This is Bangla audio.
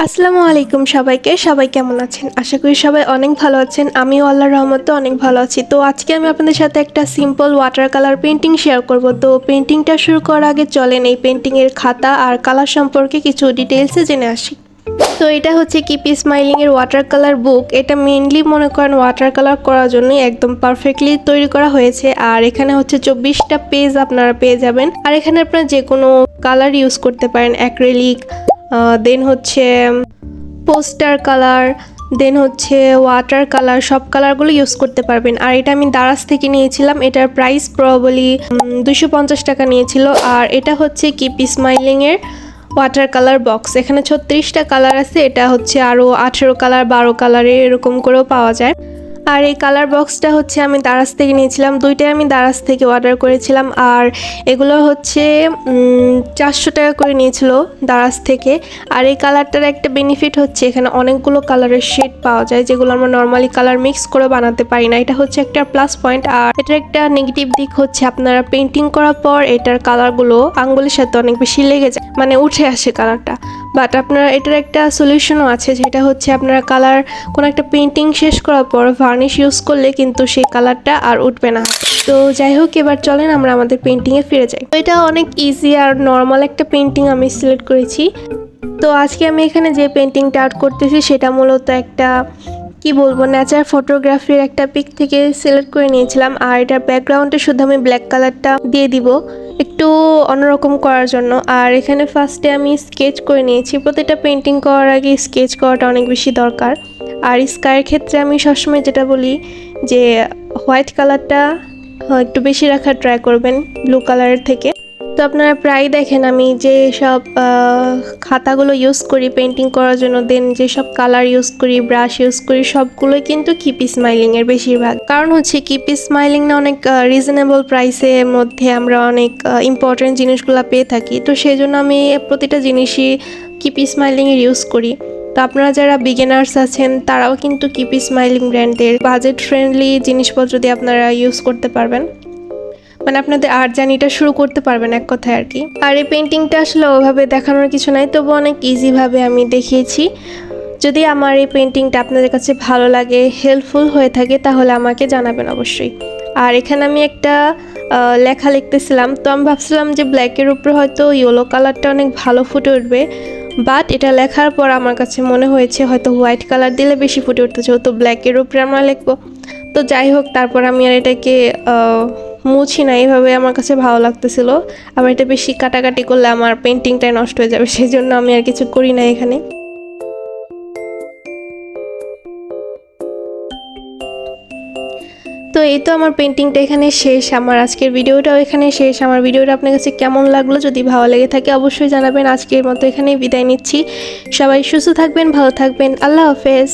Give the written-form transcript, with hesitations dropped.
আসসালামু আলাইকুম সবাইকে। সবাই কেমন আছেন? আশা করি সবাই অনেক ভালো আছেন। আমিও আল্লাহর রহমতে অনেক ভালো আছি। তো আজকে আমি আপনাদের সাথে একটা simple water colour painting share করব। তো পেইন্টিংটা শুরু করার আগে চলেন এই পেইন্টিংয়ের খাতা আর কালার সম্পর্কে কিছু ডিটেইলসে জেনে আসি। তো এটা হচ্ছে কিপ স্মাইলিং এর ওয়াটার কালার বুক। এটা মেইনলি মনে করেন ওয়াটার কালার করার জন্য একদম পারফেক্টলি তৈরি করা হয়েছে। আর এখানে হচ্ছে 24টা পেজ আপনারা পেয়ে যাবেন। আর এখানে আপনারা যে কোনো কালার ইউজ করতে পারেন, অ্যাক্রিলিক, দেন হচ্ছে পোস্টার কালার, দেন হচ্ছে ওয়াটার কালার, সব কালারগুলো ইউজ করতে পারবেন। আর এটা আমি দারাজ থেকে নিয়েছিলাম। এটার প্রাইস প্রবাবলি 250 টাকা নিয়েছিল। আর এটা হচ্ছে কিপ স্মাইলিংয়ের ওয়াটার কালার বক্স। এখানে 36টা কালার আছে। এটা হচ্ছে আরও 18 কালার, 12 কালারের এরকম করেও পাওয়া যায়। আর এই কালার বক্সটা হচ্ছে আমি দারাজ থেকে নিয়েছিলাম। দুইটাই আমি দারাজ থেকে অর্ডার করেছিলাম। আর এগুলো হচ্ছে 400 টাকা করে নিয়েছিল দারাজ থেকে। আর এই কালারটার একটা বেনিফিট হচ্ছে এখানে অনেকগুলো কালারের শেড পাওয়া যায়, যেগুলো আমরা নর্মালি কালার মিক্স করে বানাতে পারি না। এটা হচ্ছে একটা প্লাস পয়েন্ট। আর এটার একটা নেগেটিভ দিক হচ্ছে আপনারা পেন্টিং করার পর এটার কালারগুলো আঙ্গুলের সাথে অনেক বেশি লেগে যায়, মানে উঠে আসে কালারটা। বাট আপনারা এটার একটা সলিউশনও আছে, যেটা হচ্ছে আপনারা কালার কোনো একটা পেন্টিং শেষ করার পর ভার্নিশ ইউজ করলে কিন্তু সেই কালারটা আর উঠবে না। তো যাই হোক, এবার চলেন আমরা আমাদের পেন্টিংয়ে ফিরে যাই। তো এটা অনেক ইজি আর নর্মাল একটা পেন্টিং আমি সিলেক্ট করেছি। তো আজকে আমি এখানে যে পেন্টিংটা আর্ট করতেছি সেটা মূলত একটা কি বলবো নেচার ফটোগ্রাফির একটা পিক থেকে সিলেক্ট করে নিয়েছিলাম। আর এটার ব্যাকগ্রাউন্ডে শুধু আমি ব্ল্যাক কালারটা দিয়ে দিব একটু অন্যরকম করার জন্য। আর এখানে ফার্স্টে আমি স্কেচ করে নিয়েছি। প্রতিটা পেন্টিং করার আগে স্কেচ করাটা অনেক বেশি দরকার। আর স্কাইয়ের ক্ষেত্রে আমি সবসময় যেটা বলি যে হোয়াইট কালারটা একটু বেশি রাখার ট্রাই করবেন ব্লু কালারের থেকে। তো আপনারা প্রায় দেখেন আমি যে সব খাতাগুলো ইউজ করি পেন্টিং করার জন্য, দেন যেসব কালার ইউজ করি, ব্রাশ ইউজ করি, সবগুলোই কিন্তু কিপ স্মাইলিংয়ের বেশিরভাগ। কারণ হচ্ছে কিপ স্মাইলিং না অনেক রিজনেবল প্রাইসের মধ্যে আমরা অনেক ইম্পর্টেন্ট জিনিসগুলো পেয়ে থাকি। তো সেই জন্য আমি প্রতিটা জিনিসই কিপ স্মাইলিংয়ের ইউজ করি। তো আপনারা যারা বিগিনার্স আছেন তারাও কিন্তু কিপ স্মাইলিং ব্র্যান্ডের বাজেট ফ্রেন্ডলি জিনিসপত্র দিয়ে আপনারা ইউজ করতে পারবেন, মানে আপনাদের আর্ট জার্নিটা শুরু করতে পারবেন এক কথায় আর কি। আর এই পেন্টিংটা আসলে ওভাবে দেখানোর কিছু নাই, তবু অনেক ইজিভাবে আমি দেখিয়েছি। যদি আমার এই পেন্টিংটা আপনাদের কাছে ভালো লাগে, হেল্পফুল হয়ে থাকে, তাহলে আমাকে জানাবেন অবশ্যই। আর এখানে আমি একটা লেখা লিখতেছিলাম। তো আমি ভাবছিলাম যে ব্ল্যাকের উপরে হয়তো ইয়েলো কালারটা অনেক ভালো ফুটে উঠবে, বাট এটা লেখার পর আমার কাছে মনে হয়েছে হয়তো হোয়াইট কালার দিলে বেশি ফুটে উঠতে, যেহেতু ব্ল্যাকের উপরে আমরা লিখবো। তো যাই হোক, তারপর আমি আর এটাকে মুছি না, এইভাবে আমার কাছে ভালো লাগতেছিল। আবার এটা বেশি কাটাকাটি করলে আমার পেন্টিংটাই নষ্ট হয়ে যাবে, সেই জন্য আমি আর কিছু করি না এখানে। তো এই তো আমার পেন্টিংটা এখানে শেষ। আমার আজকের ভিডিওটাও এখানে শেষ। আমার ভিডিওটা আপনার কাছে কেমন লাগলো যদি ভালো লেগে থাকে অবশ্যই জানাবেন। আজকের মতো এখানেই বিদায় নিচ্ছি। সবাই সুস্থ থাকবেন, ভালো থাকবেন। আল্লাহ হাফেজ।